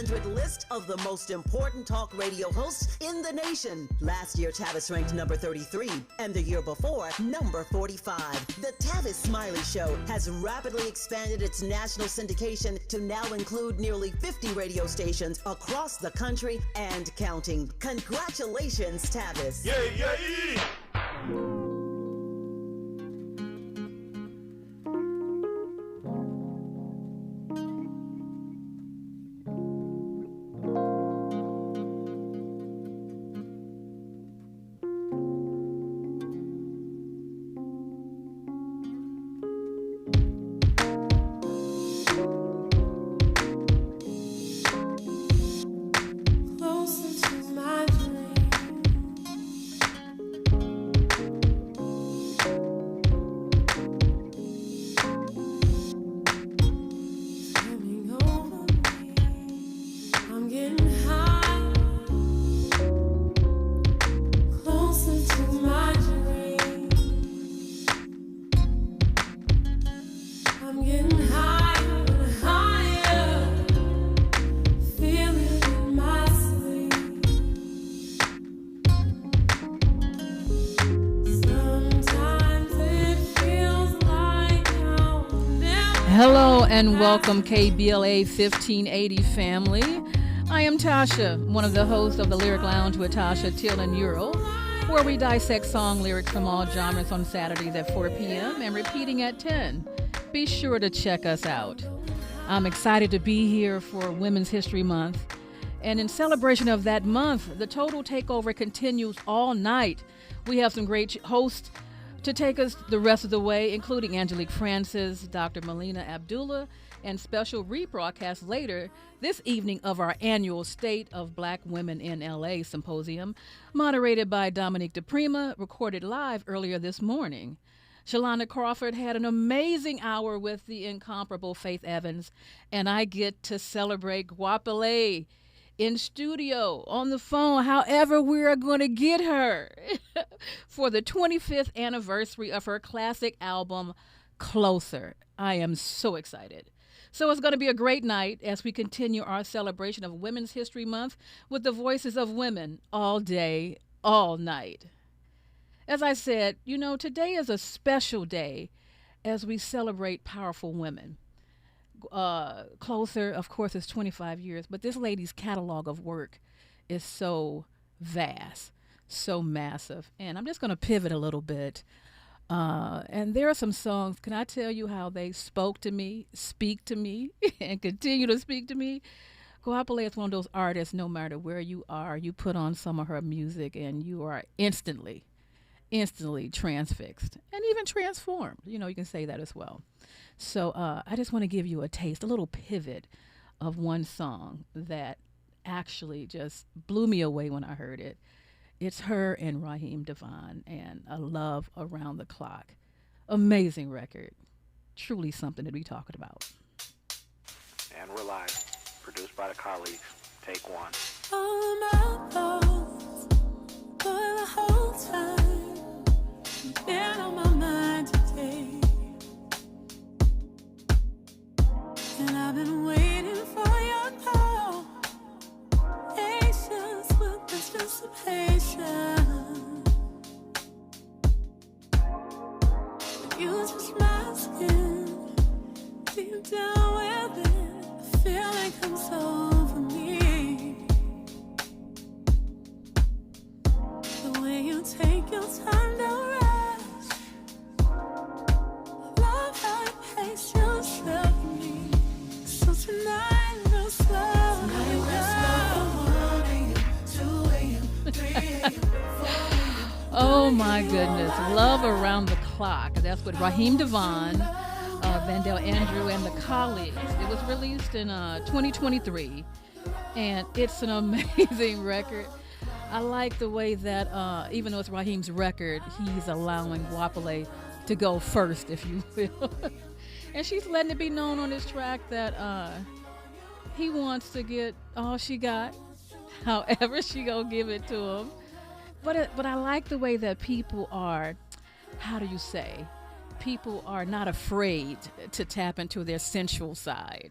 100 list of the most important talk radio hosts in the nation. Last year, Tavis ranked number 33, and the year before, number 45. The Tavis Smiley Show has rapidly expanded its national syndication to now include nearly 50 radio stations across the country and counting. Congratulations, Tavis. Yay, yay! Hello and welcome KBLA 1580 family. I am Tosha, one of the hosts of the Lyric Lounge with Tosha, Till, and Euro, where we dissect song lyrics from all genres on Saturdays at 4 p.m. and repeating at 10. Be sure to check us out. I'm excited to be here for Women's History Month. And in celebration of that month, the Total Takeover continues all night. We have some great hosts to take us the rest of the way, including Angelique Francis, Dr. Melina Abdullah, and special rebroadcast later this evening of our annual State of Black Women in LA Symposium, moderated by Dominique DePrima, recorded live earlier this morning. Shalonda Crawford had an amazing hour with the incomparable Faith Evans, and I get to celebrate Goapele in studio, on the phone, however we're going to get her, for the 25th anniversary of her classic album, Closer. I am so excited. So it's going to be a great night as we continue our celebration of Women's History Month with the voices of women all day, all night. As I said, you know, today is a special day as we celebrate powerful women. Closer, of course, is 25 years, but this lady's catalog of work is so vast, so massive. And I'm just going to pivot a little bit. And there are some songs, can I tell you how they spoke to me, speak to me, and continue to speak to me? Goapele is one of those artists, no matter where you are, you put on some of her music and you are instantly transfixed and even transformed. You know, you can say that as well. So I just want to give you a taste, a little pivot of one song that actually just blew me away when I heard it. It's her and Raheem Devon and A Love Around the Clock. Amazing record. Truly something to be talking about. And we're live. Produced by the colleagues. Take one. All my thoughts for the whole time been on my mind today. And I've been waiting for your call. Patience with anticipation. But you just masking deep down within. The feeling comes over me. The way you take your time to rest. Love how you pace yourself for me. So tonight we'll slow down. 1 a.m., 2 a.m., 3 a.m., 4 a.m. Oh my goodness. Love Around the Clock. That's with Raheem Devon, Vandell Andrew, and the Colleagues. It was released in 2023, and it's an amazing record. I like the way that, even though it's Raheem's record, he's allowing Goapele to go first, if you will. And she's letting it be known on this track that he wants to get all she got, however she gonna give it to him. But I like the way that people are, how do you say, people are not afraid to tap into their sensual side.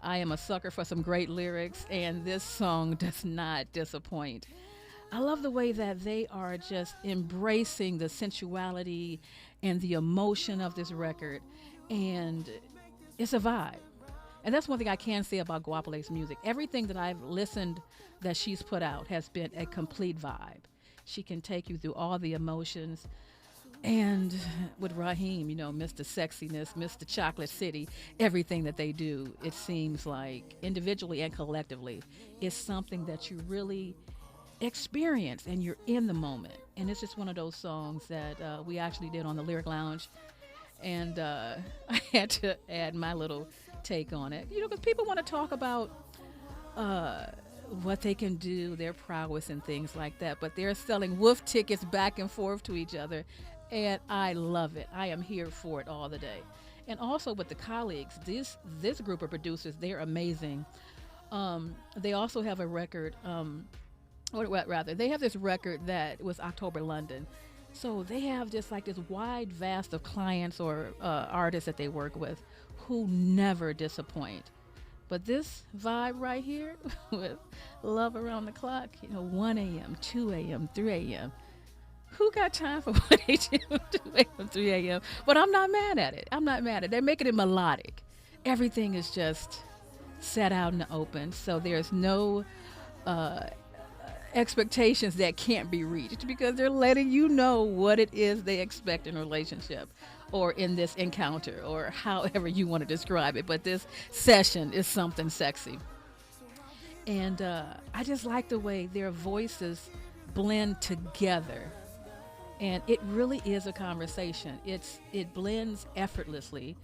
I am a sucker for some great lyrics, and this song does not disappoint. I love the way that they are just embracing the sensuality and the emotion of this record, and it's a vibe. And that's one thing I can say about Goapele's music. Everything that I've listened that she's put out has been a complete vibe. She can take you through all the emotions. And with Raheem, Mr. Sexiness, Mr. Chocolate City, everything that they do, it seems like individually and collectively, is something that you really experience and you're in the moment. And it's just one of those songs that we actually did on the Lyric Lounge. And I had to add my little take on it, because people want to talk about what they can do, their prowess and things like that, but they're selling wolf tickets back and forth to each other, and I love it. I am here for it all the day. And also with the colleagues, this group of producers, they're amazing. They also have a record, they have this record that was October London. So they have just like this wide vast of clients or artists that they work with who never disappoint. But this vibe right here with Love Around the Clock, 1 a.m., 2 a.m., 3 a.m., who got time for 1 a.m., 2 a.m., 3 a.m.? But I'm not mad at it. They're making it melodic. Everything is just set out in the open, so there's no expectations that can't be reached, because they're letting you know what it is they expect in a relationship or in this encounter or however you want to describe it. But this session is something sexy. And I just like the way their voices blend together. And it really is a conversation. It blends effortlessly.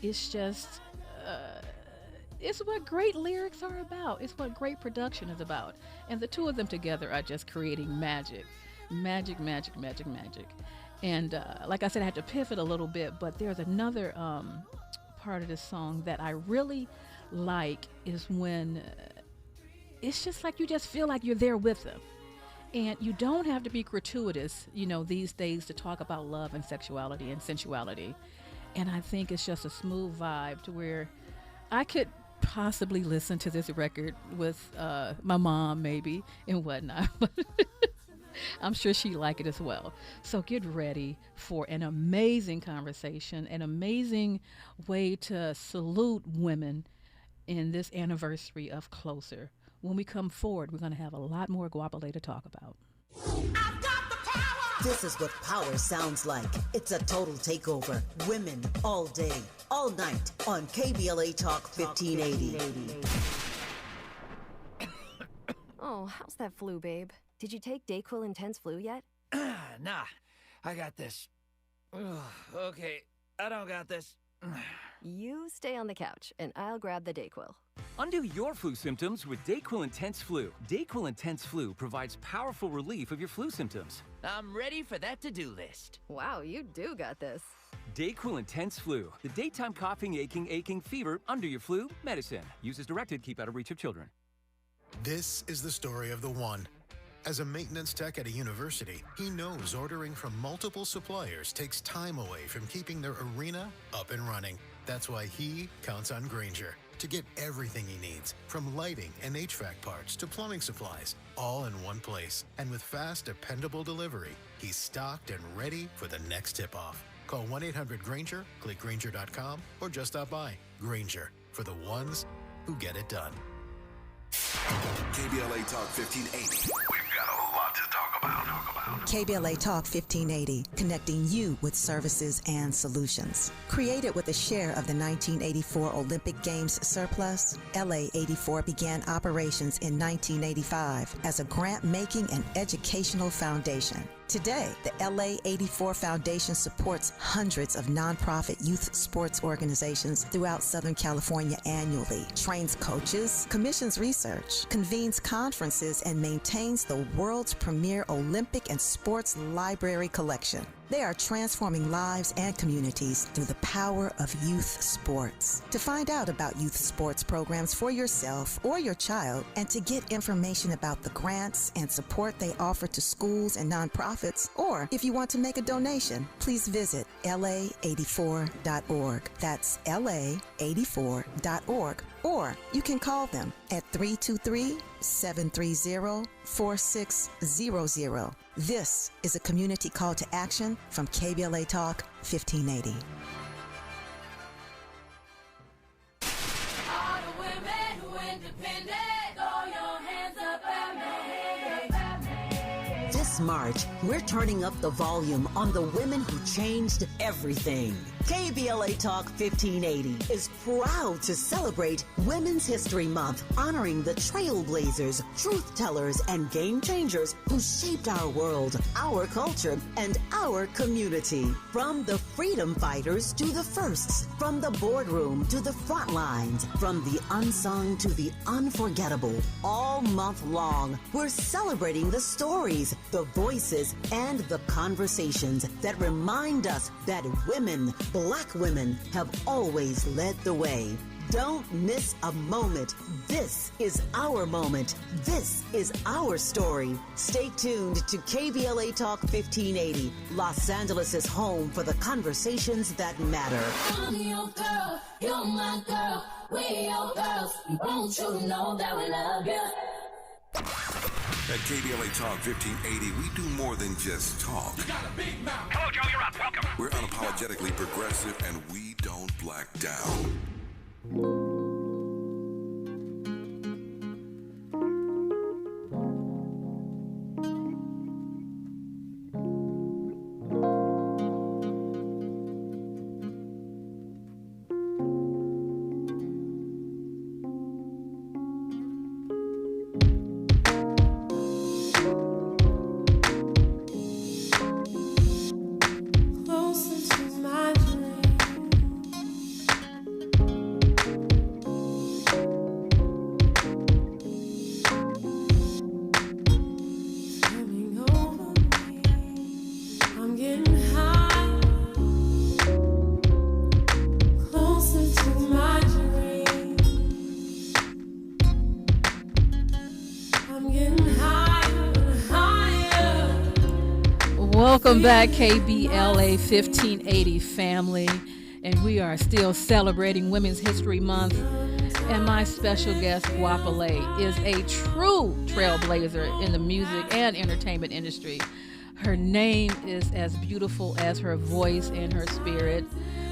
It's just, it's what great lyrics are about. It's what great production is about. And the two of them together are just creating magic. Magic, magic, magic, magic. And like I said, I had to pivot a little bit, but there's another part of this song that I really like, is when it's just like you just feel like you're there with them. And you don't have to be gratuitous, these days, to talk about love and sexuality and sensuality. And I think it's just a smooth vibe to where I could possibly listen to this record with my mom maybe and whatnot. I'm sure she'd like it as well. So get ready for an amazing conversation, an amazing way to salute women in this anniversary of Closer. When we come forward, we're going to have a lot more Goapele to talk about. I've got the power! This is what power sounds like. It's a total takeover. Women all day, all night on KBLA Talk 1580. Oh, how's that flu, babe? Did you take Dayquil Intense Flu yet? Nah, I got this. Ugh, okay, I don't got this. You stay on the couch, and I'll grab the Dayquil. Undo your flu symptoms with Dayquil Intense Flu. Dayquil Intense Flu provides powerful relief of your flu symptoms. I'm ready for that to-do list. Wow, you do got this. Dayquil Intense Flu, the daytime coughing, aching, fever, under your flu medicine. Use as directed, keep out of reach of children. This is the story of the one. As a maintenance tech at a university, he knows ordering from multiple suppliers takes time away from keeping their arena up and running. That's why he counts on Grainger to get everything he needs, from lighting and HVAC parts to plumbing supplies, all in one place. And with fast, dependable delivery, he's stocked and ready for the next tip-off. Call 1-800-GRAINGER, click Grainger.com, or just stop by. Grainger, for the ones who get it done. KBLA Talk 1580. We've got a lot to talk about. KBLA Talk 1580, connecting you with services and solutions. Created with a share of the 1984 Olympic Games surplus, LA 84 began operations in 1985 as a grant-making and educational foundation. Today, the LA 84 Foundation supports hundreds of nonprofit youth sports organizations throughout Southern California annually, trains coaches, commissions research, convenes conferences, and maintains the world's premier Olympic and sports library collection. They are transforming lives and communities through the power of youth sports. To find out about youth sports programs for yourself or your child, and to get information about the grants and support they offer to schools and nonprofits, or if you want to make a donation, please visit la84.org. That's la84.org. Or you can call them at 323-730-4600. This is a community call to action from KBLA Talk 1580. All the women who independent, throw your hands up at me. This March, we're turning up the volume on the women who changed everything. KBLA Talk 1580 is proud to celebrate Women's History Month, honoring the trailblazers, truth tellers, and game changers who shaped our world, our culture, and our community. From the freedom fighters to the firsts, from the boardroom to the front lines, from the unsung to the unforgettable, all month long, we're celebrating the stories, the voices, and the conversations that remind us that women, Black women, have always led the way. Don't miss a moment. This is our moment. This is our story. Stay tuned to KBLA Talk 1580, Los Angeles' home for the conversations that matter. I'm your girl, you're my girl, we're your girls. Won't you know that we love you? At KBLA Talk 1580, we do more than just talk. You got a big mouth. Hello, Joe, you're up. Welcome. We're unapologetically progressive, and we don't black down. Welcome back, KBLA 1580 family, and we are still celebrating Women's History Month, and my special guest, Goapele, is a true trailblazer in the music and entertainment industry. Her name is as beautiful as her voice and her spirit.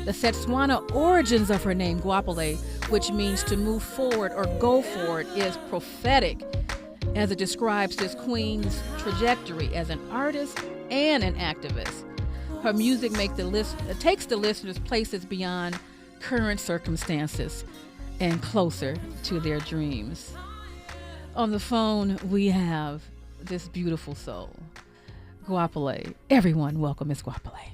The Setswana origins of her name, Goapele, which means to move forward or go forward, is prophetic, as it describes this queen's trajectory as an artist and an activist. Her music takes the listeners places beyond current circumstances and closer to their dreams. On the phone, we have this beautiful soul, Goapele. Everyone, welcome Miss Goapele.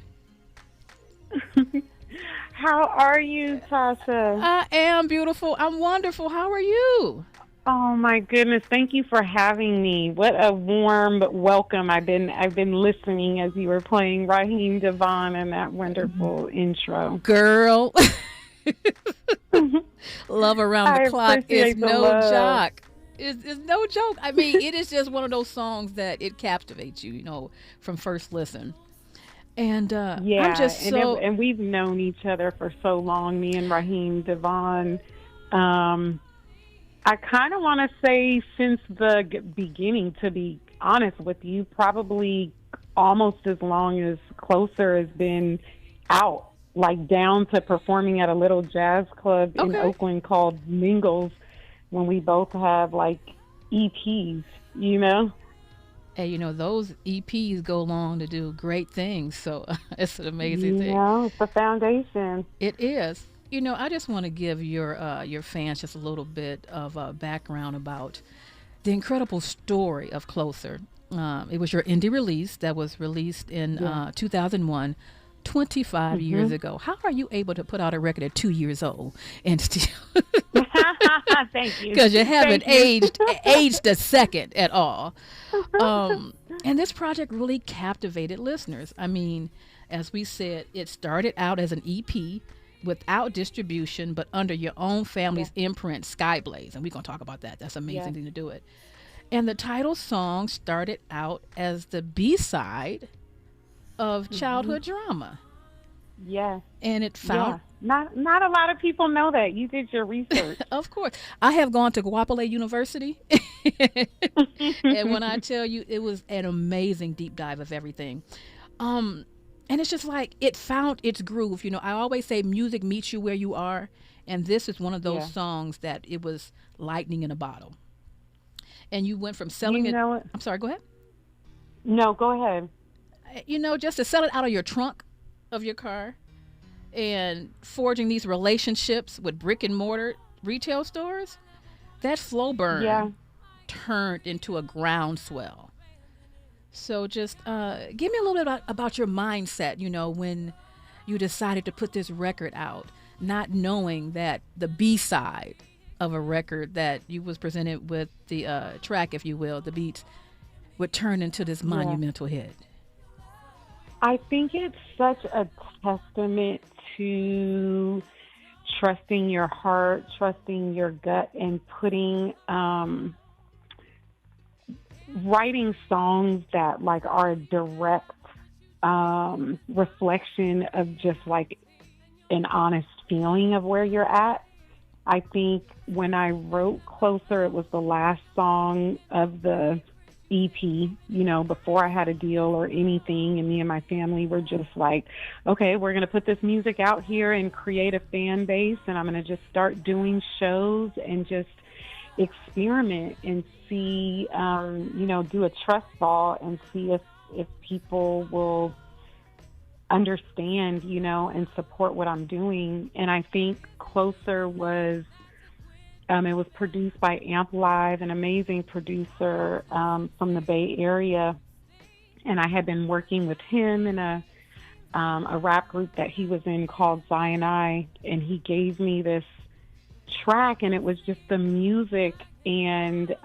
How are you, Tasha? I am beautiful. I'm wonderful. How are you? Oh my goodness! Thank you for having me. What a warm welcome. I've been listening as you were playing Raheem Devon and that wonderful intro. Girl, love around the clock is no joke. It's no joke. I mean, it is just one of those songs that it captivates you, from first listen. And yeah, I'm just and we've known each other for so long, me and Raheem Devon. I kind of want to say since the beginning, to be honest with you, probably almost as long as Closer has been out, like down to performing at a little jazz club in Oakland called Mingles, when we both have like EPs, Hey, those EPs go along to do great things, so it's an amazing thing. Yeah, it's the foundation. It is. I just want to give your fans just a little bit of background about the incredible story of Closer. It was your indie release that was released in 2001, 25 years ago. How are you able to put out a record at 2 years old and still? Thank you. Because you haven't aged a second at all. And this project really captivated listeners. I mean, As we said, it started out as an EP without distribution, but under your own family's imprint, Skyblaze. And we're going to talk about that. That's an amazing thing to do it. And the title song started out as the B-side of Childhood Drama. Yeah. And it found... Yeah. Not a lot of people know that. You did your research. Of course. I have gone to Goapele University. And when I tell you, it was an amazing deep dive of everything. And it's just like it found its groove. You know, I always say music meets you where you are. And this is one of those songs that it was lightning in a bottle. And you went from selling it. I'm sorry, go ahead. No, go ahead. You know, just to sell it out of your trunk of your car and forging these relationships with brick and mortar retail stores, that slow burn turned into a groundswell. So just give me a little bit about your mindset, you know, when you decided to put this record out, not knowing that the B-side of a record that you was presented with the track, if you will, the beats, would turn into this monumental hit. I think it's such a testament to trusting your heart, trusting your gut, and putting writing songs that like are a direct reflection of just like an honest feeling of where you're at. I think when I wrote Closer, it was the last song of the EP, you know, before I had a deal or anything, and me and my family were just like, okay, we're going to put this music out here and create a fan base, and I'm going to just start doing shows and just experiment and see, you know, do a trust fall and see if people will understand, you know, and support what I'm doing. And I think Closer was, it was produced by Amp Live, an amazing producer from the Bay Area. And I had been working with him in a rap group that he was in called Cyanide. And he gave me this track, and it was just the music, and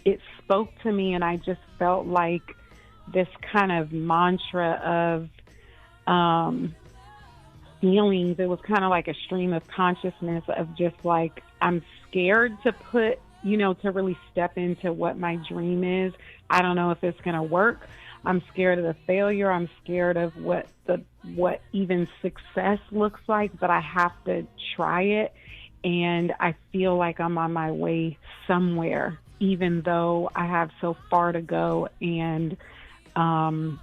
it spoke to me, and I just felt like this kind of mantra of feelings. It was kind of like a stream of consciousness of just like, I'm scared to put, you know, to really step into what my dream is. I don't know if it's going to work. I'm scared of the failure. I'm scared of what even success looks like, but I have to try it. And I feel like I'm on my way somewhere, even though I have so far to go, and I'm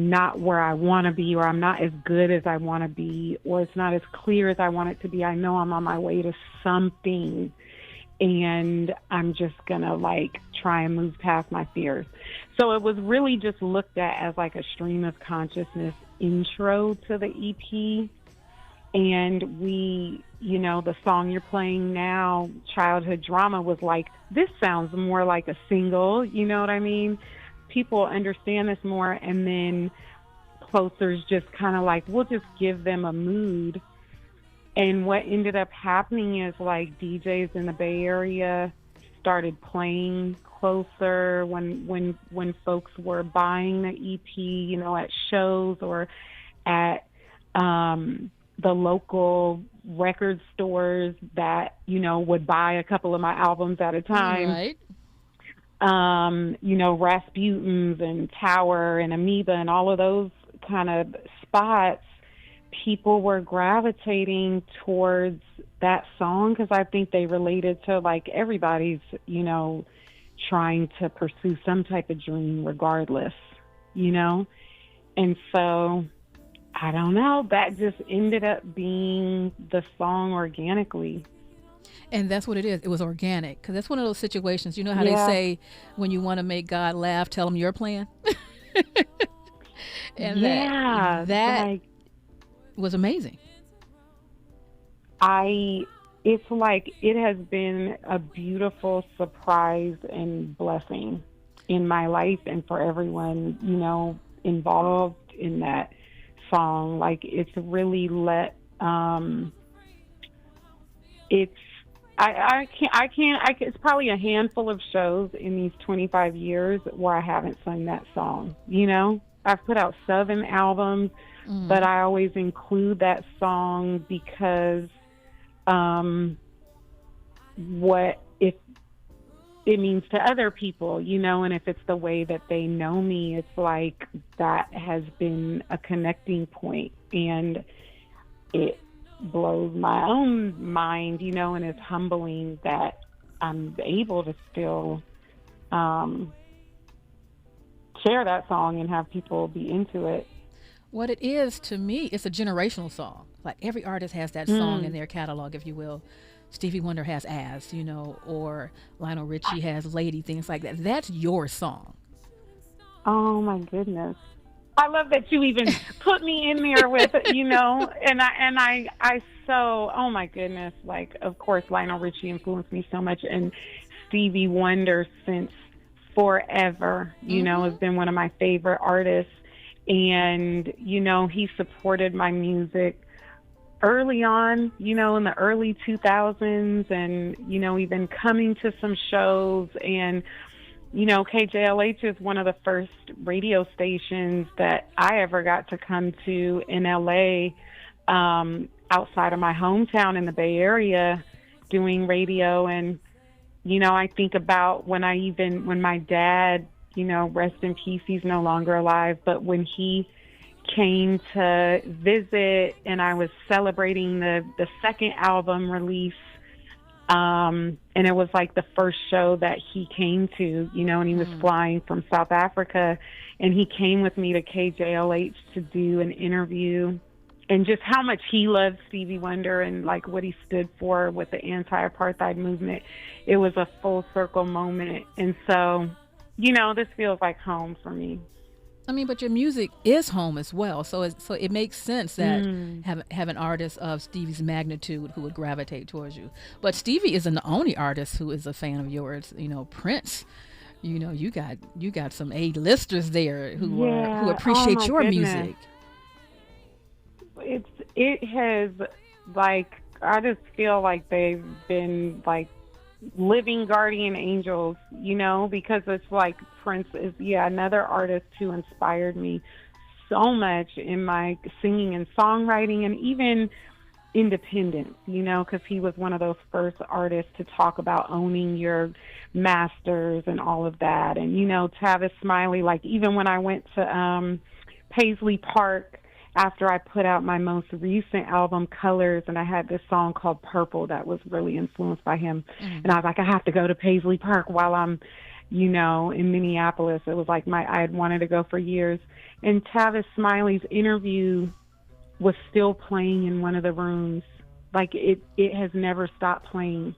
not where I want to be, or I'm not as good as I want to be, or it's not as clear as I want it to be. I know I'm on my way to something, and I'm just going to like try and move past my fears. So it was really just looked at as like a stream of consciousness intro to the EP. And we, you know, the song you're playing now, Childhood Drama, was like, this sounds more like a single, you know what I mean? People understand this more, and then Closer's just kind of like, we'll just give them a mood. And what ended up happening is like DJs in the Bay Area started playing Closer when folks were buying the EP, you know, at shows or at the local record stores that, you know, would buy a couple of my albums at a time. Right. You know, Rasputin's and Tower and Amoeba and all of those kind of spots, people were gravitating towards that song because I think they related to like everybody's, you know, trying to pursue some type of dream regardless, you know? And so, I don't know, that just ended up being the song organically. And that's what it is. It was organic. Because that's one of those situations, you know how they say when you want to make God laugh, tell him your plan? And that like, was amazing. It's like it has been a beautiful surprise and blessing in my life and for everyone, you know, involved in that song. Like it's really let it's probably a handful of shows in these 25 years where I haven't sung that song, you know? I've put out 7 albums, but I always include that song because what if it means to other people, and if it's the way that they know me, it's like that has been a connecting point, and it blows my own mind, and it's humbling that I'm able to still share that song and have people be into it. What it is to me, it's a generational song. Like every artist has that song in their catalog, if you will. Stevie Wonder has As, or Lionel Richie has Lady, things like that. That's your song. Oh my goodness. I love that you even put me in there with, and I so, oh my goodness, like, of course, Lionel Richie influenced me so much, and Stevie Wonder since forever, has been one of my favorite artists, and, he supported my music early on, in the early 2000s, and, even coming to some shows, and, KJLH is one of the first radio stations that I ever got to come to in LA, outside of my hometown in the Bay Area, doing radio. And, I think about when my dad, rest in peace, he's no longer alive, but when he came to visit and I was celebrating the second album release, and it was like the first show that he came to, and he was flying from South Africa, and he came with me to KJLH to do an interview, and just how much he loved Stevie Wonder and like what he stood for with the anti-apartheid movement. It was a full circle moment. And so, this feels like home for me. I mean, but your music is home as well, so it makes sense that have an artist of Stevie's magnitude who would gravitate towards you. But Stevie isn't the only artist who is a fan of yours. Prince, you got some A-listers there who appreciate your music. It has, like, I just feel like they've been like living guardian angels, because it's like Prince is, another artist who inspired me so much in my singing and songwriting and even independence, because he was one of those first artists to talk about owning your masters and all of that. And, Tavis Smiley, like even when I went to Paisley Park after I put out my most recent album, Colors, and I had this song called Purple that was really influenced by him. And I was like, I have to go to Paisley Park while I'm, in Minneapolis. It was like I had wanted to go for years. And Tavis Smiley's interview was still playing in one of the rooms. Like it has never stopped playing.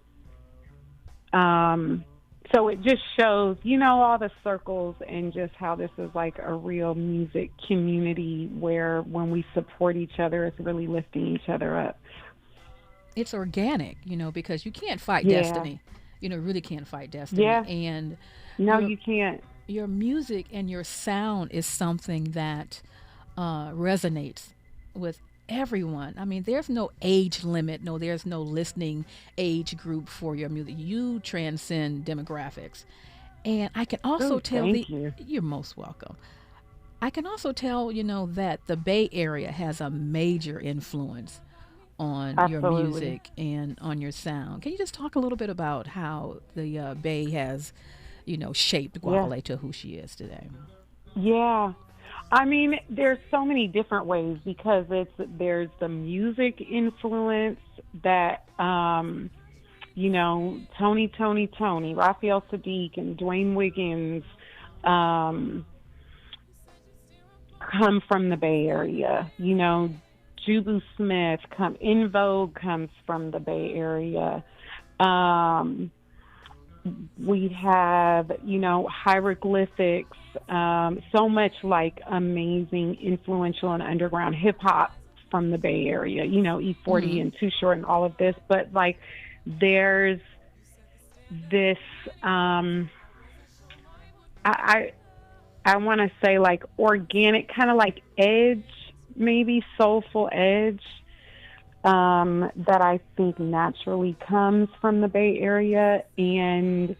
So it just shows, all the circles and just how this is like a real music community where when we support each other, it's really lifting each other up. It's organic, because you can't fight destiny. Really can't fight destiny. Yeah. And no, you can't. Your music and your sound is something that resonates with everyone. I mean, there's no age limit. No, there's no listening age group for your music. You transcend demographics. And I can also tell you're most welcome. I can also tell, that the Bay Area has a major influence on your music and on your sound. Can you just talk a little bit about how the Bay has, shaped Goapele to who she is today? Yeah. I mean, there's so many different ways because there's the music influence that, Tony, Raphael Sadiq and Dwayne Wiggins come from the Bay Area. Jubu Smith, In Vogue comes from the Bay Area. We have, hieroglyphics, so much like amazing, influential and underground hip hop from the Bay Area, E40 and Too Short and all of this. But like, there's this, I want to say like organic, kind of like edge, maybe soulful edge, that I think naturally comes from the Bay Area. And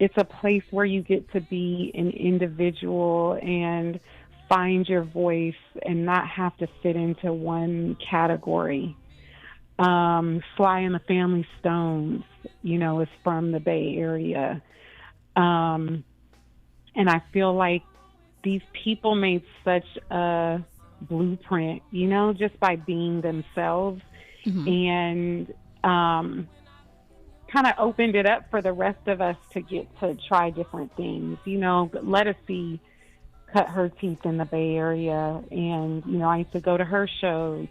it's a place where you get to be an individual and find your voice and not have to fit into one category. Sly and the Family Stones, is from the Bay Area. And I feel like these people made such a blueprint, just by being themselves, and kind of opened it up for the rest of us to get to try different things. Let us see cut her teeth in the Bay Area, and I used to go to her shows.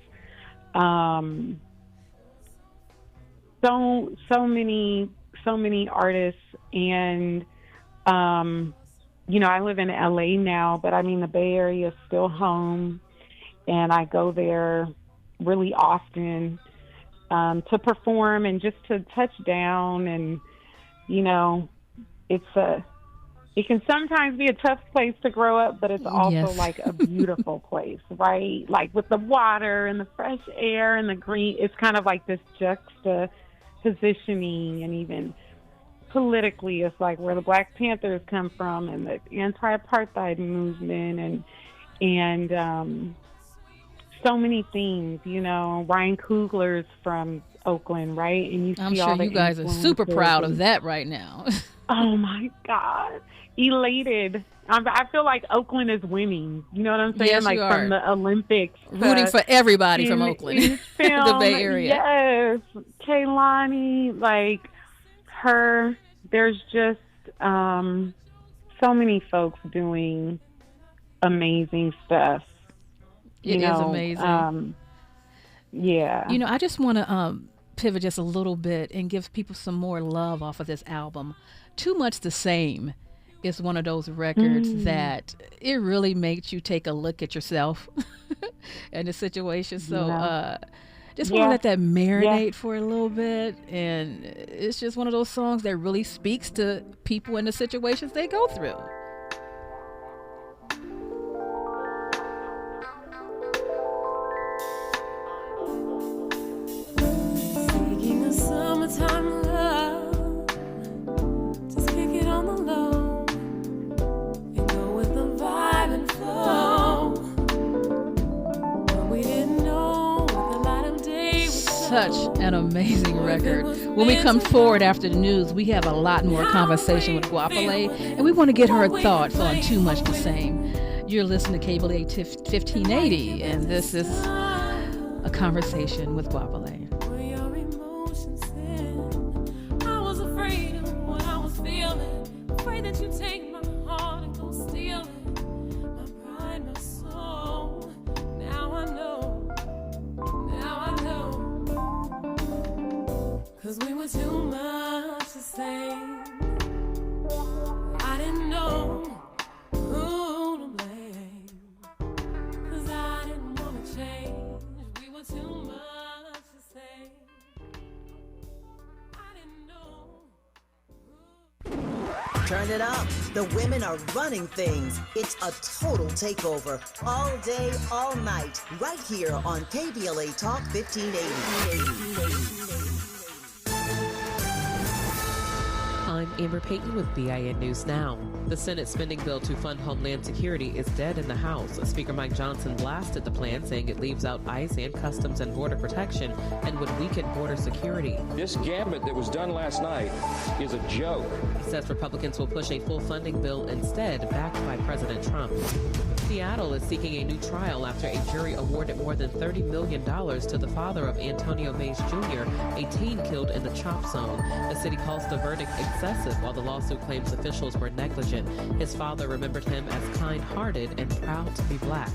So many artists, and I live in LA now, but I mean the Bay Area is still home, and I go there really often to perform and just to touch down, and it can sometimes be a tough place to grow up, but it's also like a beautiful place, right? Like with the water and the fresh air and the green, it's kind of like this juxtapositioning, and even politically, it's like where the Black Panthers come from, and the anti-apartheid movement, and so many things. Ryan Coogler's from Oakland, right? And I'm sure you guys are super proud of that right now. Oh my God, elated! I feel like Oakland is winning. You know what I'm saying? Yes, like you from are. the Olympics, Rooting for everybody from Oakland, film, the Bay Area. Yes, Kehlani, like her. There's just so many folks doing amazing stuff. It is amazing. Yeah. I just want to pivot just a little bit and give people some more love off of this album. Too Much the Same is one of those records that it really makes you take a look at yourself and the situation. So just want to let that marinate for a little bit. And it's just one of those songs that really speaks to people and the situations they go through. Seeking a summertime love, just kick it on the low and go with the vibe and flow. But we didn't know what the light of day was. Such an amazing record. When we come forward after the news, we have a lot more conversation with Goapele, and we want to get her thoughts on Too Much the Same. You're listening to KBLA 1580, and this is a conversation with Goapele. I was afraid of what I was feeling, afraid that you take my heart and go steal it, my pride, my soul. Now I know, 'cause we were too much the same. I didn't know who to blame, 'cause I didn't want to change. We were too much the same. I didn't know. Turn it up. The women are running things. It's a total takeover. All day, all night. Right here on KBLA Talk 1580. I'm Amber Payton with BIN News Now. The Senate spending bill to fund Homeland Security is dead in the House. Speaker Mike Johnson blasted the plan, saying it leaves out ICE and Customs and Border Protection and would weaken border security. This gambit that was done last night is a joke. He says Republicans will push a full funding bill instead, backed by President Trump. Seattle is seeking a new trial after a jury awarded more than $30 million to the father of Antonio Mays Jr., a teen killed in the chop zone. The city calls the verdict excessive, while the lawsuit claims officials were negligent. His father remembered him as kind-hearted and proud to be black.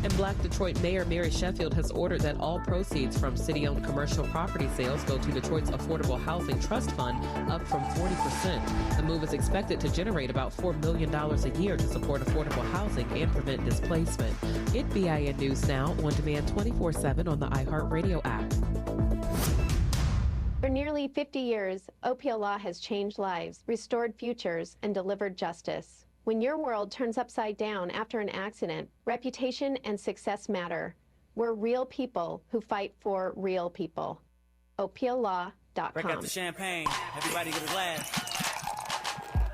And Black Detroit Mayor Mary Sheffield has ordered that all proceeds from city-owned commercial property sales go to Detroit's Affordable Housing Trust Fund, up from 40%. The move is expected to generate about $4 million a year to support affordable housing and prevent displacement. Get BIN News Now on demand 24/7 on the iHeartRadio app. For nearly 50 years, Goapele Law has changed lives, restored futures, and delivered justice. When your world turns upside down after an accident, reputation and success matter. We're real people who fight for real people. GoapeleLaw.com. Break out the champagne. Everybody get a glass.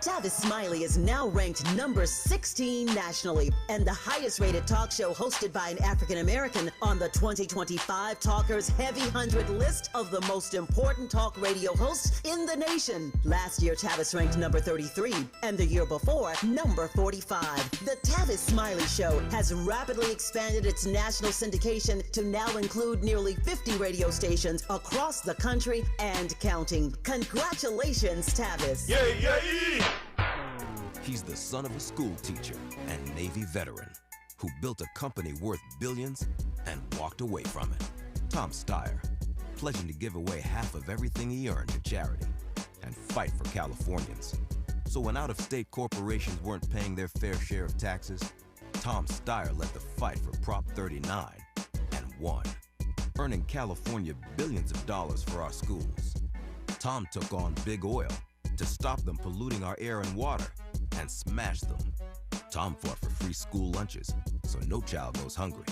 Tavis Smiley is now ranked number 16 nationally and the highest rated talk show hosted by an African American on the 2025 Talkers Heavy 100 list of the most important talk radio hosts in the nation. Last year, Tavis ranked number 33 and the year before, number 45. The Tavis Smiley Show has rapidly expanded its national syndication to now include nearly 50 radio stations across the country and counting. Congratulations, Tavis. Yay! He's the son of a school teacher and Navy veteran who built a company worth billions and walked away from it. Tom Steyer, pledging to give away half of everything he earned to charity and fight for Californians. So when out-of-state corporations weren't paying their fair share of taxes, Tom Steyer led the fight for Prop 39 and won, earning California billions of dollars for our schools. Tom took on Big Oil to stop them polluting our air and water and smash them. Tom fought for free school lunches so no child goes hungry.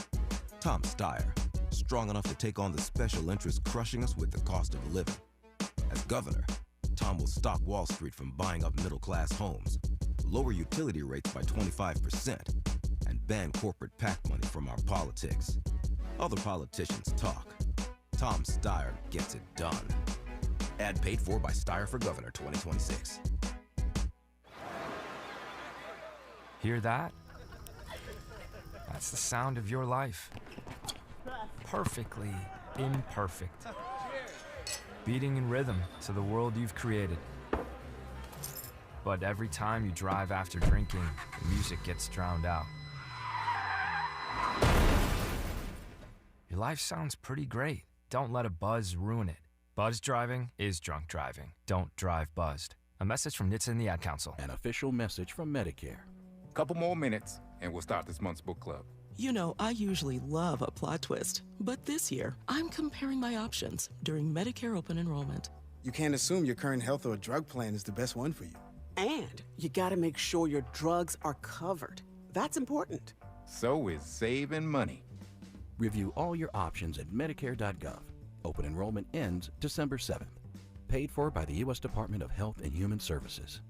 Tom Steyer, strong enough to take on the special interests crushing us with the cost of living. As governor, Tom will stop Wall Street from buying up middle-class homes, lower utility rates by 25%, and ban corporate PAC money from our politics. Other politicians talk. Tom Steyer gets it done. Ad paid for by Steyer for Governor 2026. Hear that? That's the sound of your life. Perfectly imperfect. Beating in rhythm to the world you've created. But every time you drive after drinking, the music gets drowned out. Your life sounds pretty great. Don't let a buzz ruin it. Buzz driving is drunk driving. Don't drive buzzed. A message from NHTSA and the Ad Council. An official message from Medicare. Couple more minutes, and we'll start this month's book club. You know, I usually love a plot twist, but this year, I'm comparing my options during Medicare open enrollment. You can't assume your current health or drug plan is the best one for you. And you gotta make sure your drugs are covered. That's important. So is saving money. Review all your options at Medicare.gov. Open enrollment ends December 7th. Paid for by the U.S. Department of Health and Human Services.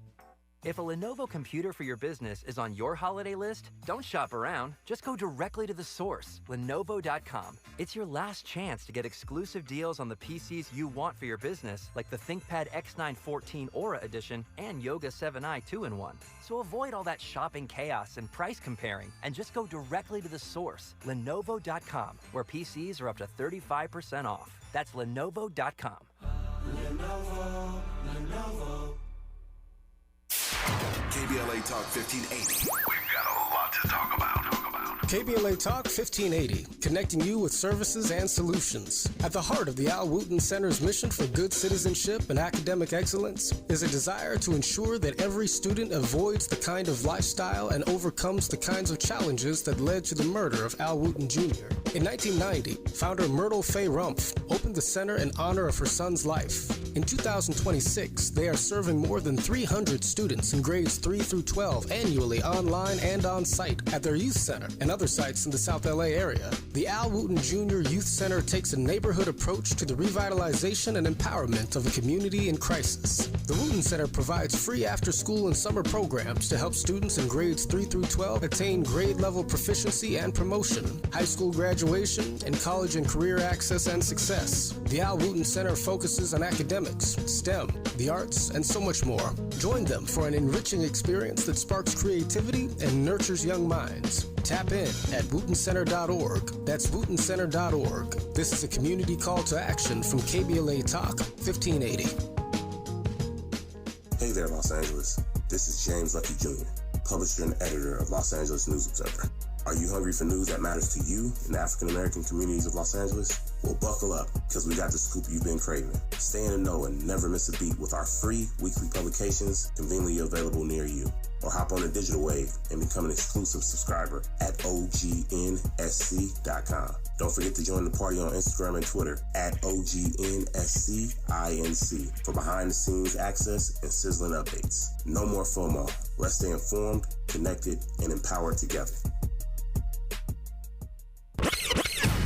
If a Lenovo computer for your business is on your holiday list, don't shop around. Just go directly to the source, Lenovo.com. It's your last chance to get exclusive deals on the PCs you want for your business, like the ThinkPad X9 14 Aura Edition and Yoga 7i 2-in-1. So avoid all that shopping chaos and price comparing, and just go directly to the source, Lenovo.com, where PCs are up to 35% off. That's Lenovo.com. Lenovo. KBLA Talk 1580. We've got a lot to talk about. KBLA Talk 1580, connecting you with services and solutions. At the heart of the Al Wooten Center's mission for good citizenship and academic excellence is a desire to ensure that every student avoids the kind of lifestyle and overcomes the kinds of challenges that led to the murder of Al Wooten Jr. In 1990, founder Myrtle Faye Rumpf opened the center in honor of her son's life. In 2026, they are serving more than 300 students in grades 3 through 12 annually online and on site at their youth center and other sites in the South LA area. The Al Wooten Jr. Youth Center takes a neighborhood approach to the revitalization and empowerment of a community in crisis. The Wooten Center provides free after-school and summer programs to help students in grades 3 through 12 attain grade-level proficiency and promotion, high school graduation, and college and career access and success. The Al Wooten Center focuses on academics, STEM, the arts, and so much more. Join them for an enriching experience that sparks creativity and nurtures young minds. Tap in at WootenCenter.org. That's WootenCenter.org. This is a community call to action from KBLA Talk 1580. Hey there, Los Angeles. This is James Lucky Jr., publisher and editor of Los Angeles News Observer. Are you hungry for news that matters to you in the African-American communities of Los Angeles? Well, buckle up, because we got the scoop you've been craving. Stay in the know and never miss a beat with our free weekly publications conveniently available near you. Or hop on the digital wave and become an exclusive subscriber at OGNSC.com. Don't forget to join the party on Instagram and Twitter at OGNSCINC for behind-the-scenes access and sizzling updates. No more FOMO. Let's stay informed, connected, and empowered together.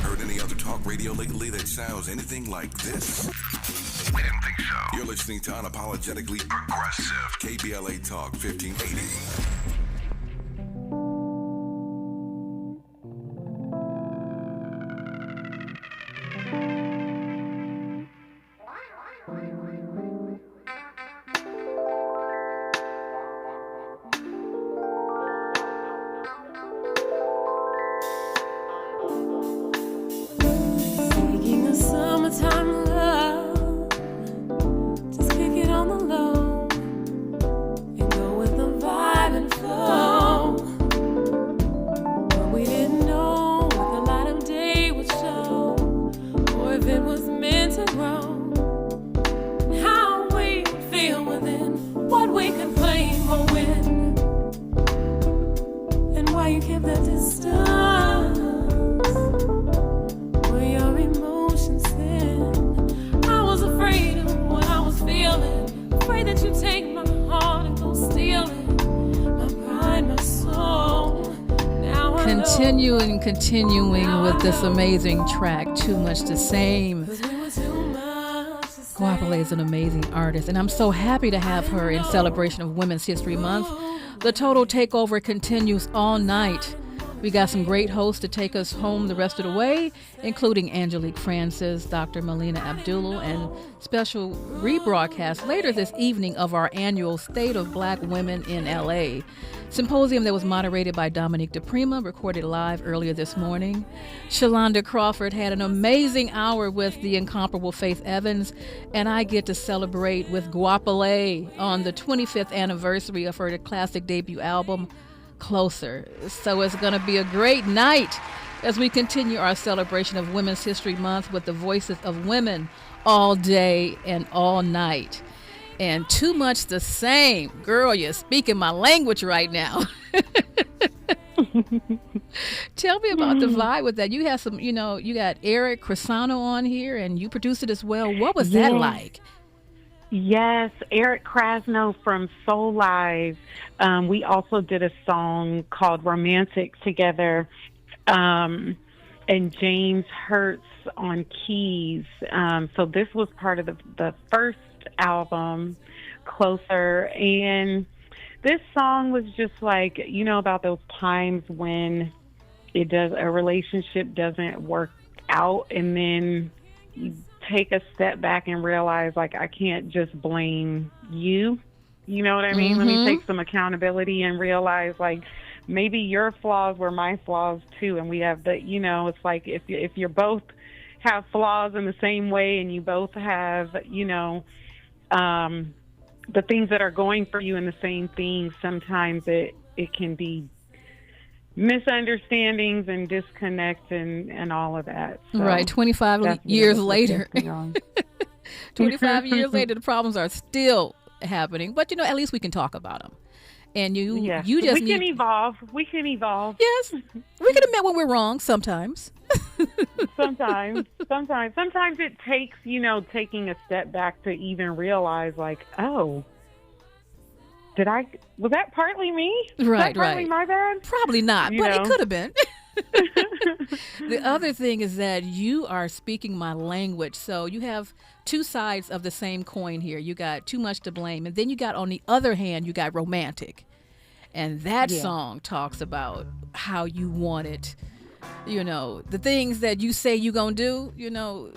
Heard any other talk radio lately that sounds anything like this? We didn't think so. You're listening to Unapologetically Progressive. KBLA Talk 1580. Seeking a summertime love, just kick it on the low and go with the vibe and flow. But we didn't know what the light of day would show, or if it was meant to grow. How we would feel within, what we could claim or win, and why you kept that distance. Where your emotions thin, I was afraid of what I was feeling, afraid that you'd take my heart and go steal it, my pride, my soul. Now I know. Continuing with this amazing track, Too Much the Same. Goapele is an amazing artist, and I'm so happy to have her in celebration of Women's History Month. The Total Takeover continues all night. We got some great hosts to take us home the rest of the way, including Angelique Francis, Dr. Melina Abdullah, and special rebroadcast later this evening of our annual State of Black Women in LA symposium that was moderated by Dominique DePrima, recorded live earlier this morning. Shalonda Crawford had an amazing hour with the incomparable Faith Evans, and I get to celebrate with Goapele on the 25th anniversary of her classic debut album, Closer. So it's going to be a great night as we continue our celebration of Women's History Month with the voices of women all day and all night. And Too Much the Same. Girl, you're speaking my language right now. Tell me about the vibe with that. You have some, you got Eric Crisano on here, and you produced it as well. What was that like? Yes, Eric Krasno from Soul Live. We also did a song called Romantic together, and James Hertz on keys. So this was part of the first album, Closer. And this song was just like, about those times when a relationship doesn't work out, and then you take a step back and realize, like, I can't just blame you. You know what I mean? Let me take some accountability and realize, like, maybe your flaws were my flaws too. And we have it's like if you both have flaws in the same way, and you both have, the things that are going for you in the same thing, sometimes it can be misunderstandings and disconnect and all of that. So right, 25 years later. 25 years later, the problems are still happening, but at least we can talk about them. And you just we can evolve. We can evolve. Yes, we can admit when we're wrong sometimes. Sometimes it takes taking a step back to even realize, like, oh, was that partly me? Right, partly my bad? Probably not, but it could have been. The other thing is that you are speaking my language. So you have two sides of the same coin here. You got Too Much to Blame, and then you got, on the other hand, you got Romantic. And that song talks about how you want it. The things that you say you're going to do,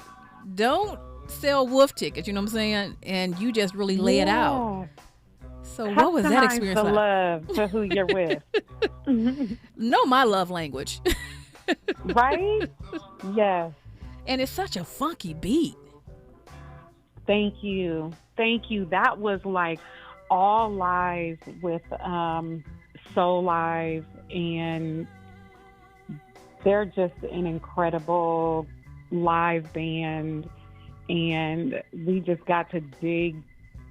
don't sell wolf tickets, you know what I'm saying? And you just really lay it out. So what was that experience like? Love to who you're with. Know my love language. Right? Yes. And it's such a funky beat. Thank you. That was like all live with Soul Live, and they're just an incredible live band, and we just got to dig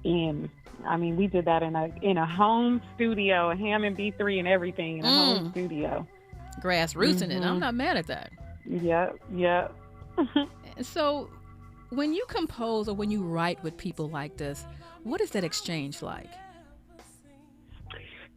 in. I mean, we did that in a home studio, a Hammond B3 and everything, in a home studio. Grassroots in it. I'm not mad at that. Yep. So when you compose or when you write with people like this, what is that exchange like?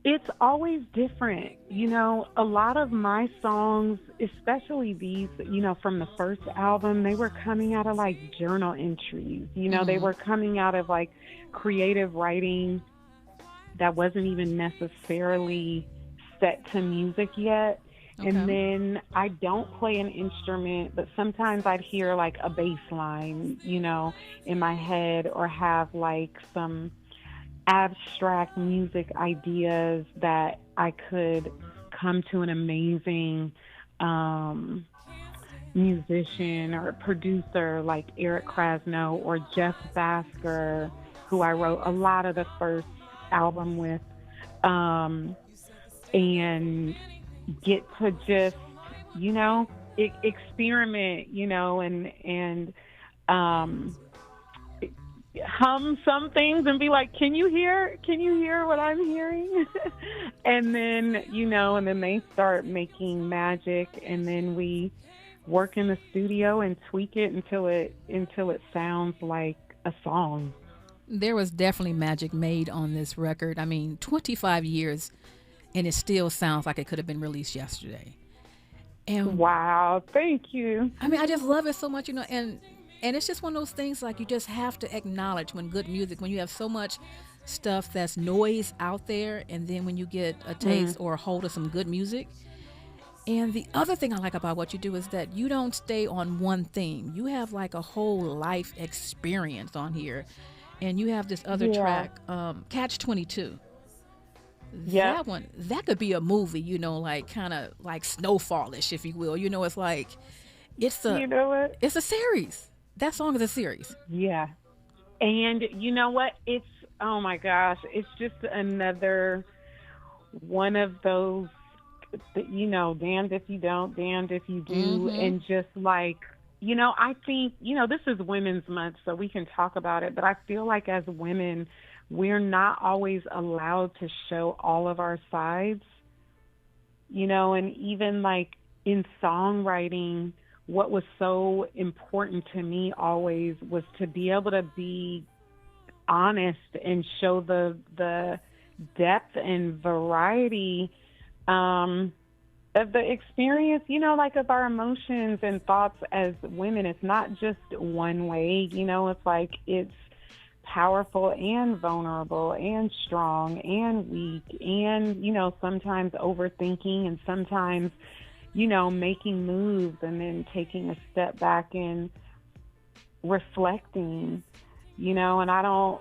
It's always different. You know, a lot of my songs, especially these, you know, from the first album, they were coming out of like journal entries. You know, they were coming out of like creative writing that wasn't even necessarily set to music yet. Okay. And then I don't play an instrument, but sometimes I'd hear like a bass line, you know, in my head, or have like some abstract music ideas that I could come to an amazing musician or producer like Eric Krasno or Jeff Basker, who I wrote a lot of the first album with, and get to just, you know, experiment, you know, and hum some things and be like, can you hear what I'm hearing? And then, you know, and then they start making magic, and then we work in the studio and tweak it until it sounds like a song. There was definitely magic made on this record. I mean, 25 years and it still sounds like it could have been released yesterday. And wow, thank you. I mean, I just love it so much, you know, and it's just one of those things, like, you just have to acknowledge when good music, when you have so much stuff that's noise out there, and then when you get a taste or a hold of some good music. And the other thing I like about what you do is that you don't stay on one thing. You have like a whole life experience on here. And you have this other track, Catch 22. Yeah. That one, that could be a movie, you know, like kind of like Snowfallish, if you will. You know, it's like, it's a, you know what? It's a series. That song is a series. Yeah. And you know what? It's, oh my gosh, it's just another one of those, you know, damned if you don't, damned if you do. And just like, you know, I think, you know, this is Women's Month, so we can talk about it, but I feel like as women, we're not always allowed to show all of our sides, you know, and even like in songwriting, what was so important to me always was to be able to be honest and show the depth and variety of the experience, you know, like of our emotions and thoughts as women. It's not just one way, you know, it's like it's powerful and vulnerable and strong and weak and, you know, sometimes overthinking and sometimes, you know, making moves and then taking a step back and reflecting, you know, and I don't,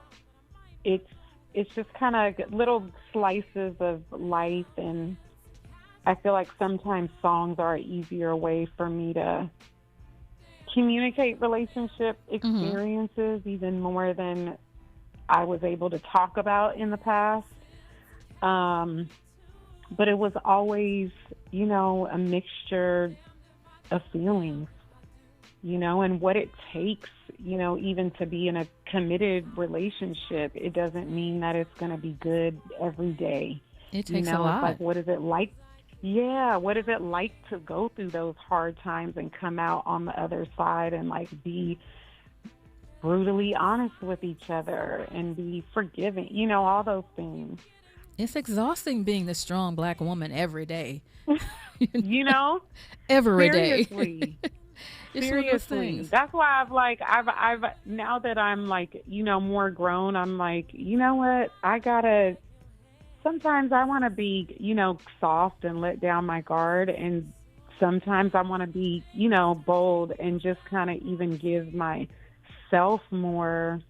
it's just kind of little slices of life, and I feel like sometimes songs are an easier way for me to communicate relationship experiences even more than I was able to talk about in the past. But it was always, you know, a mixture of feelings, you know, and what it takes, you know, even to be in a committed relationship. It doesn't mean that it's going to be good every day. It takes a lot. It's like, what is it like? Yeah, what is it like to go through those hard times and come out on the other side and like be brutally honest with each other and be forgiving, you know, all those things. It's exhausting being the strong Black woman every day. You know? Every day. Seriously. It's Seriously. That's why I've now that I'm like, you know, more grown, I'm like, you know what? Sometimes I want to be, you know, soft and let down my guard. And sometimes I want to be, you know, bold and just kind of even give myself more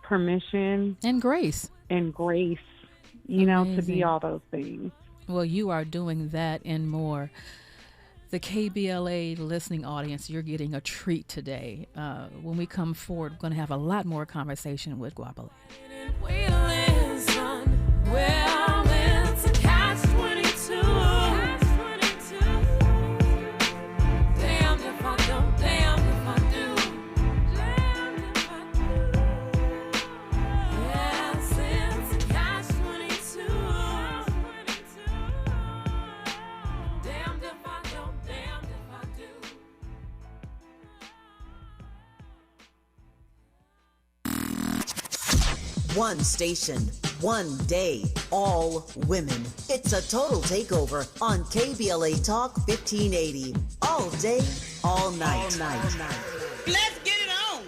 permission. And grace. You know, to be all those things. Well, you are doing that and more. The KBLA listening audience, you're getting a treat today. When we come forward, we're going to have a lot more conversation with Goapele. One station, One day, all women. It's a total takeover on KBLA Talk 1580. All day, all night. Let's get it on.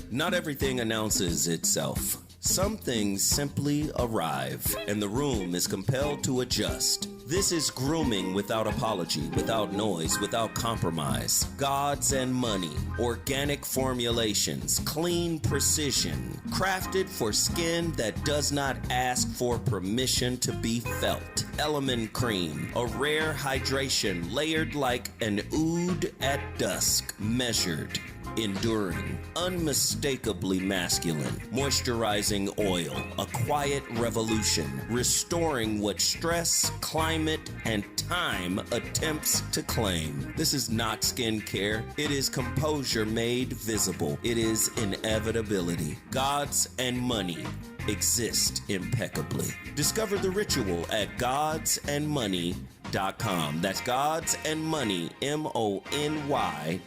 Not everything announces itself. Some things simply arrive, and the room is compelled to adjust. This is grooming without apology, without noise, without compromise. Gods and money, organic formulations, clean precision, crafted for skin that does not ask for permission to be felt. Element Cream, a rare hydration layered like an oud at dusk, measured, enduring, unmistakably masculine, moisturizing oil, a quiet revolution, restoring what stress, climate, and time attempts to claim. This is not skincare. It is composure made visible. It is inevitability. Gods and money exist impeccably. Discover the ritual at godsandmoney.com. That's godsandmoney, MONY.com.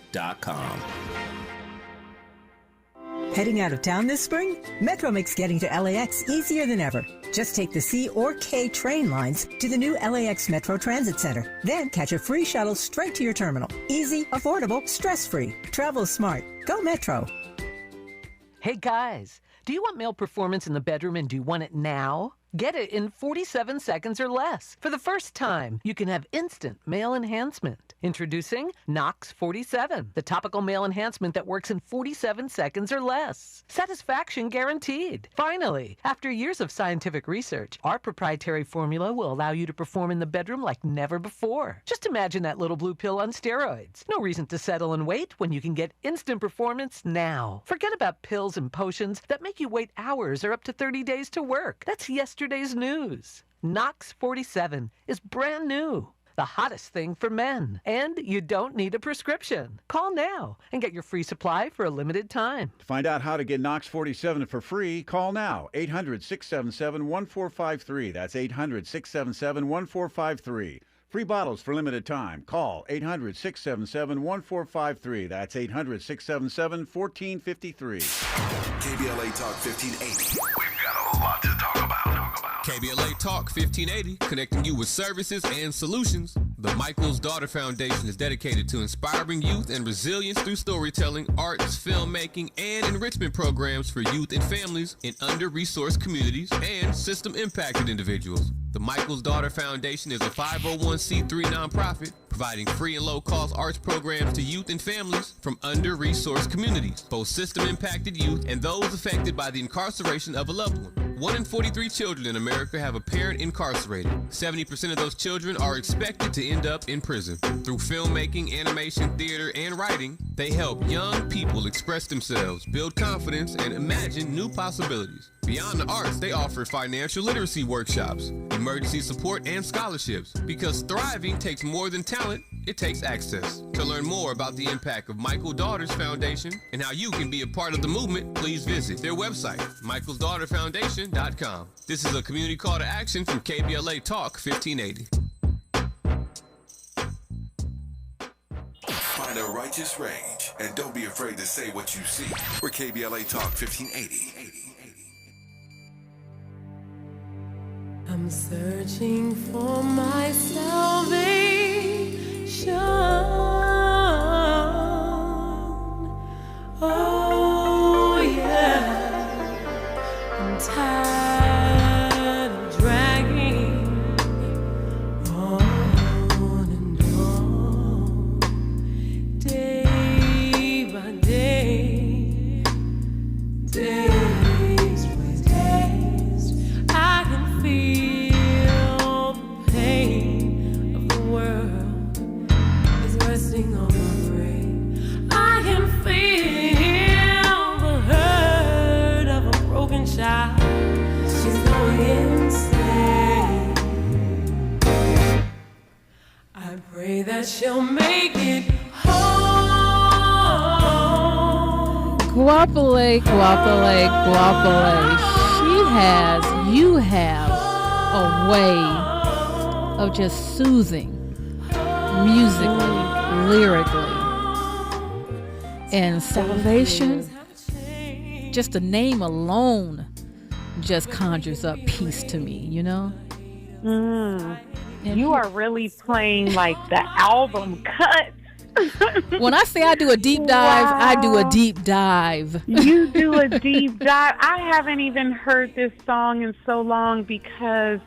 Heading out of town this spring? Metro makes getting to LAX easier than ever. Just take the C or K train lines to the new LAX Metro Transit Center. Then catch a free shuttle straight to your terminal. Easy, affordable, stress-free. Travel smart. Go Metro. Hey guys, do you want male performance in the bedroom and do you want it now? Get it in 47 seconds or less. For the first time, you can have instant male enhancement. Introducing Nox 47, the topical male enhancement that works in 47 seconds or less. Satisfaction guaranteed. Finally, after years of scientific research, our proprietary formula will allow you to perform in the bedroom like never before. Just imagine that little blue pill on steroids. No reason to settle and wait when you can get instant performance now. Forget about pills and potions that make you wait hours or up to 30 days to work. That's yesterday's news. Nox 47 is brand new. The hottest thing for men. And you don't need a prescription. Call now and get your free supply for a limited time. To find out how to get Nox 47 for free, call now. 800-677-1453. That's 800-677-1453. Free bottles for limited time. Call 800-677-1453. That's 800-677-1453. KBLA Talk 1580. We've got a lot to talk about. KBLA Talk 1580, connecting you with services and solutions. The Michael's Daughter Foundation is dedicated to inspiring youth and resilience through storytelling, arts, filmmaking, and enrichment programs for youth and families in under-resourced communities and system-impacted individuals. The Michael's Daughter Foundation is a 501c3 nonprofit providing free and low-cost arts programs to youth and families from under-resourced communities, both system-impacted youth and those affected by the incarceration of a loved one. 1 in 43 children in America have a parent incarcerated. 70% of those children are expected to end up in prison. Through filmmaking, animation, theater, and writing, they help young people express themselves, build confidence, and imagine new possibilities. Beyond the arts, they offer financial literacy workshops, emergency support, and scholarships. Because thriving takes more than talent, it takes access. To learn more about the impact of Michael Daughters Foundation and how you can be a part of the movement, please visit their website, michaelsdaughterfoundation.com. This is a community call to action from KBLA Talk 1580. Find a righteous rage and don't be afraid to say what you see. We're KBLA Talk 1580. I'm searching for my salvation. Oh yeah, I'm tired of dragging on and on, day by day, days with days. I can feel the pain of the world is resting on my brain. I can feel the hurt of a broken child. She's going insane. I pray that she'll make it home. Goapele, Goapele, Goapele. You have a way of just soothing musically, lyrically. And salvation, just the name alone just conjures up peace to me, you know? You are really playing like the album cut. When I say I do a deep dive, Wow. I do a deep dive. You do a deep dive. I haven't even heard this song in so long because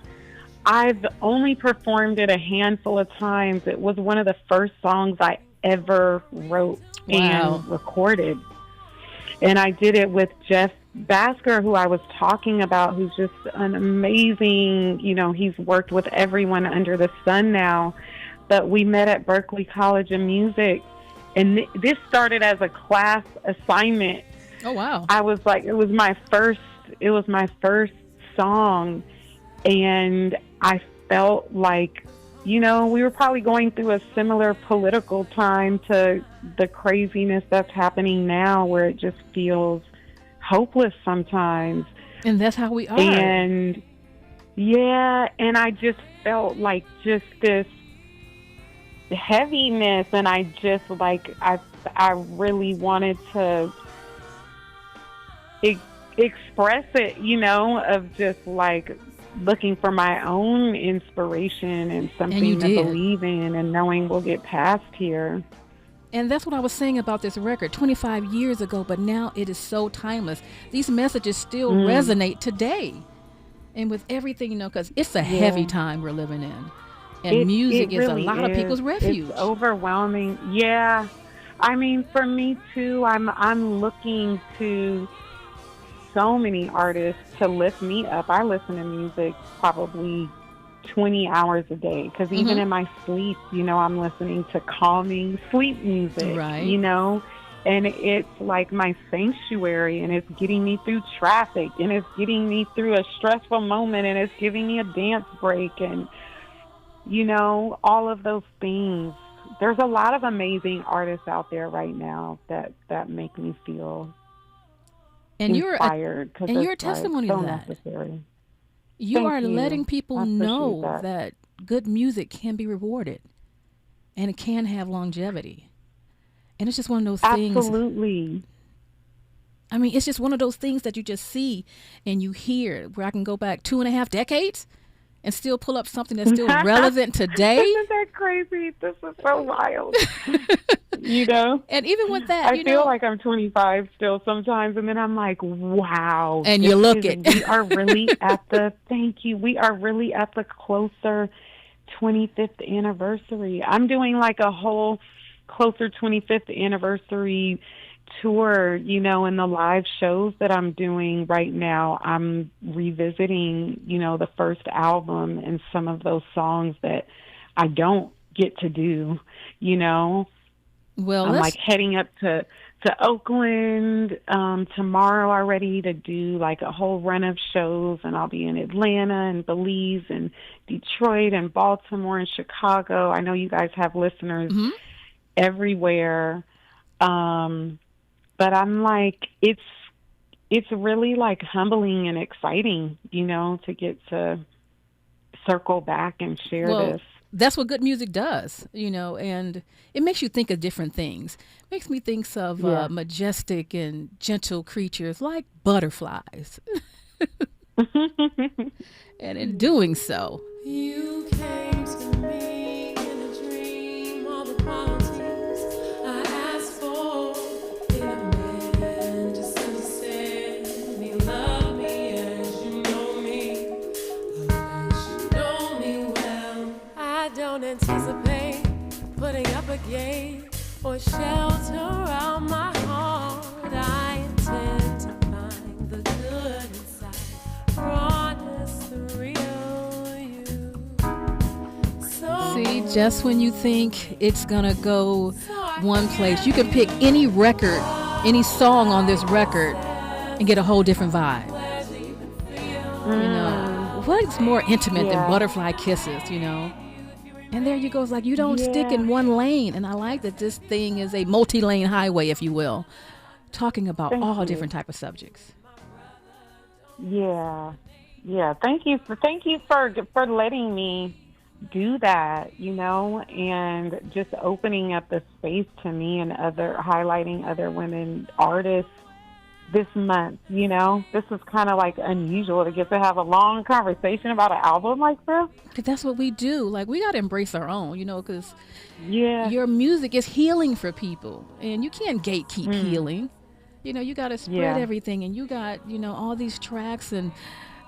I've only performed it a handful of times. It was one of the first songs I ever wrote and recorded. And I did it with Jeff Basker, who I was talking about, who's just an amazing, he's worked with everyone under the sun now. But we met at Berklee College of Music, and this started as a class assignment. Oh, wow. I was like, it was my first song, and I felt like, we were probably going through a similar political time to the craziness that's happening now, where it just feels hopeless sometimes. And that's how we are. And and I just felt like just this heaviness, and I just I really wanted to express it, of just like looking for my own inspiration and something to believe in and knowing we'll get past here. And that's what I was saying about this record 25 years ago, but now it is so timeless. These messages still resonate today. And with everything, because it's a heavy time we're living in. And music is really a lot of people's refuge. It's overwhelming. Yeah. I mean, for me too, I'm looking to so many artists to lift me up. I listen to music probably 20 hours a day because even in my sleep, I'm listening to calming sleep music, right? And it's like my sanctuary, and it's getting me through traffic, and it's getting me through a stressful moment, and it's giving me a dance break, and all of those things. There's a lot of amazing artists out there right now that make me feel inspired. And you're a testimony so to that. Necessary. You are letting people know that good music can be rewarded and it can have longevity. And it's just one of those things. Absolutely. I mean, it's just one of those things that you just see and you hear, where I can go back 2.5 decades and still pull up something that's still relevant today. Isn't that crazy? This is so wild. And even with that, I feel like I'm 25 still sometimes, and then I'm like, wow. And you look it. We are really at the, thank you, we are really at the closer 25th anniversary. I'm doing like a whole closer 25th anniversary tour, in the live shows that I'm doing right now. I'm revisiting, the first album and some of those songs that I don't get to do, Well, I'm like heading up to Oakland tomorrow already to do like a whole run of shows, and I'll be in Atlanta and Belize and Detroit and Baltimore and Chicago. I know you guys have listeners everywhere. But I'm like, it's really like humbling and exciting, to get to circle back and share this. That's what good music does, and it makes you think of different things. It makes me think of majestic and gentle creatures like butterflies. And in doing so, you came to me in a dream, all the qualities I asked for in a man. Just understand me, love me as you know me, as you know me well. I don't anticipate putting up a gate or shelter around my heart. I intend to find the good inside, honest, the real you. So see, just when you think it's gonna go one place, you can pick any record, any song on this record, and get a whole different vibe. What's more intimate than butterfly kisses, And there you go. It's like you don't stick in one lane. And I like that this thing is a multi-lane highway, if you will, talking about all different type of subjects. Yeah. Thank you for letting me do that, and just opening up the space to me and highlighting other women artists this month, you know? This is kind of like unusual to get to have a long conversation about an album like this. Because that's what we do. Like, we got to embrace our own, you know, because yeah, your music is healing for people. And you can't gatekeep healing. You know, you got to spread everything. And you got, you know, all these tracks and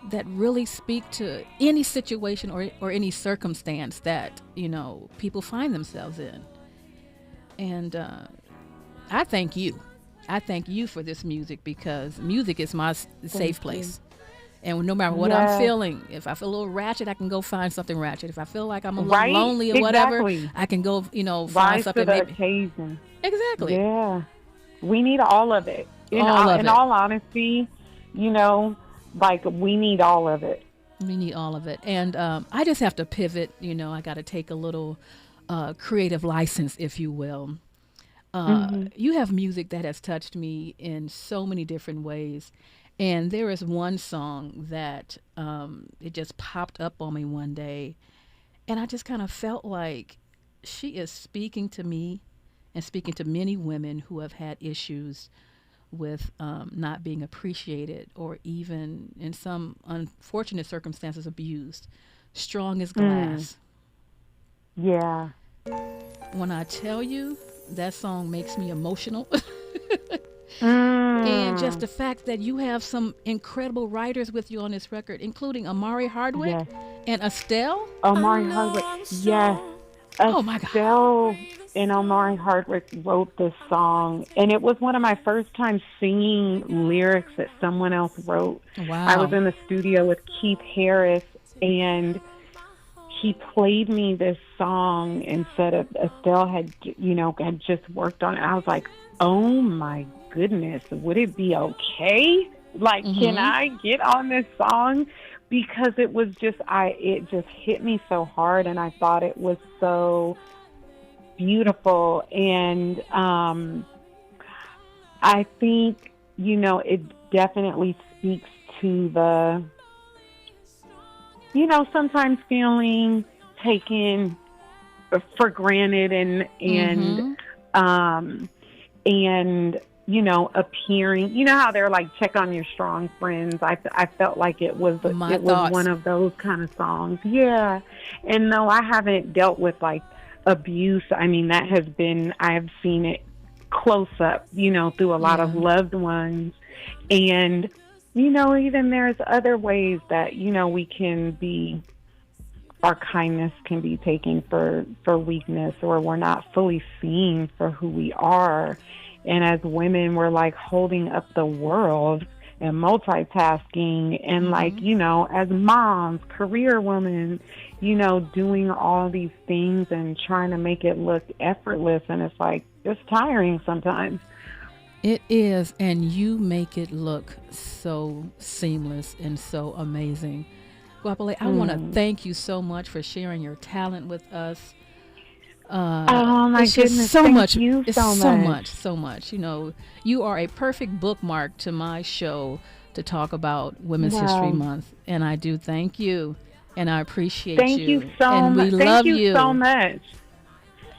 that really speak to any situation or any circumstance that, you know, people find themselves in. And I thank you. I thank you for this music, because music is my safe place. And no matter what I'm feeling, if I feel a little ratchet, I can go find something ratchet. If I feel like I'm a little lonely or whatever, I can go, you know, find something. Rise to the occasion. Exactly. Yeah. We need all of it. In all honesty, you know, like, we need all of it. We need all of it. And I just have to pivot. You know, I got to take a little creative license, if you will. You have music that has touched me in so many different ways. And there is one song that it just popped up on me one day. And I just kind of felt like she is speaking to me and speaking to many women who have had issues with not being appreciated, or even in some unfortunate circumstances abused. Strong as Glass. Yeah. When I tell you, that song makes me emotional. And just the fact that you have some incredible writers with you on this record, including Amari Hardwick and Estelle. Amari Hardwick, yes. Oh my God. Estelle and Amari Hardwick wrote this song, and it was one of my first times singing lyrics that someone else wrote. Wow. I was in the studio with Keith Harris, and he played me this song and said Estelle had just worked on it. I was like, oh my goodness, would it be okay? Like, can I get on this song? Because it was just, it just hit me so hard, and I thought it was so beautiful. And I think, you know, it definitely speaks to the, you know, sometimes feeling taken for granted and you know, appearing, you know how they're like, check on your strong friends. I felt like it was one of those kind of songs. Yeah. And though I haven't dealt with like abuse, I mean, that has been, I have seen it close up, you know, through a lot of loved ones. And, you know, even there's other ways that, you know, we can be, our kindness can be taken for weakness, or we're not fully seen for who we are. And as women, we're like holding up the world and multitasking, and like, you know, as moms, career women, you know, doing all these things and trying to make it look effortless. And it's like, it's tiring sometimes. It is. And you make it look so seamless and so amazing. Goapele, I want to thank you so much for sharing your talent with us. Oh my goodness! So Thank much. You it's so much. You know, you are a perfect bookmark to my show to talk about Women's History Month, and I do thank you, and I appreciate you. Thank you so much. And we love you. Thank you so much.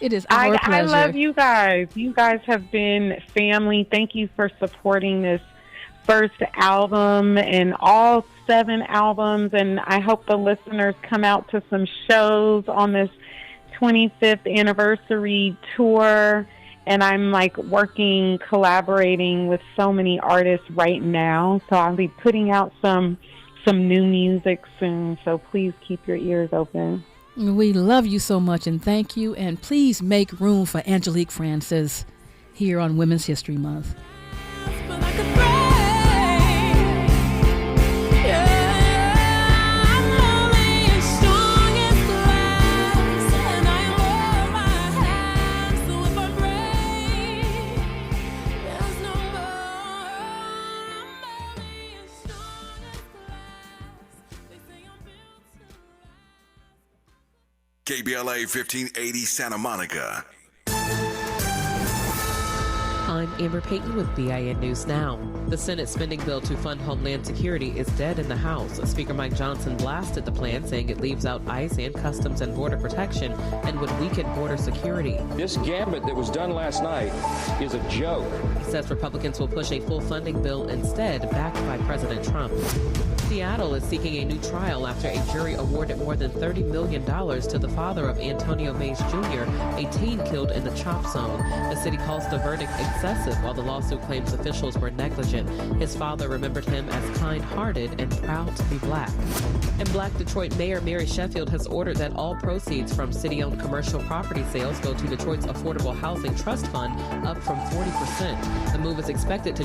It is our pleasure. I love you guys. You guys have been family. Thank you for supporting this first album and all 7 albums, and I hope the listeners come out to some shows on this 25th anniversary tour. And I'm like collaborating with so many artists right now, so I'll be putting out some new music soon, so please keep your ears open. We love you so much, and thank you, and please make room for Angelique Francis here on Women's History Month. KBLA 1580 Santa Monica. I'm Amber Payton with BIN News Now. The Senate spending bill to fund Homeland Security is dead in the House. Speaker Mike Johnson blasted the plan, saying it leaves out ICE and Customs and Border Protection and would weaken border security. This gambit that was done last night is a joke. He says Republicans will push a full funding bill instead, backed by President Trump. Seattle is seeking a new trial after a jury awarded more than $30 million to the father of Antonio Mays Jr., a teen killed in the chop zone. The city calls the verdict excessive, while the lawsuit claims officials were negligent. His father remembered him as kind-hearted and proud to be black. And Black Detroit Mayor Mary Sheffield has ordered that all proceeds from city-owned commercial property sales go to Detroit's Affordable Housing Trust Fund, up from 40%. The move is expected to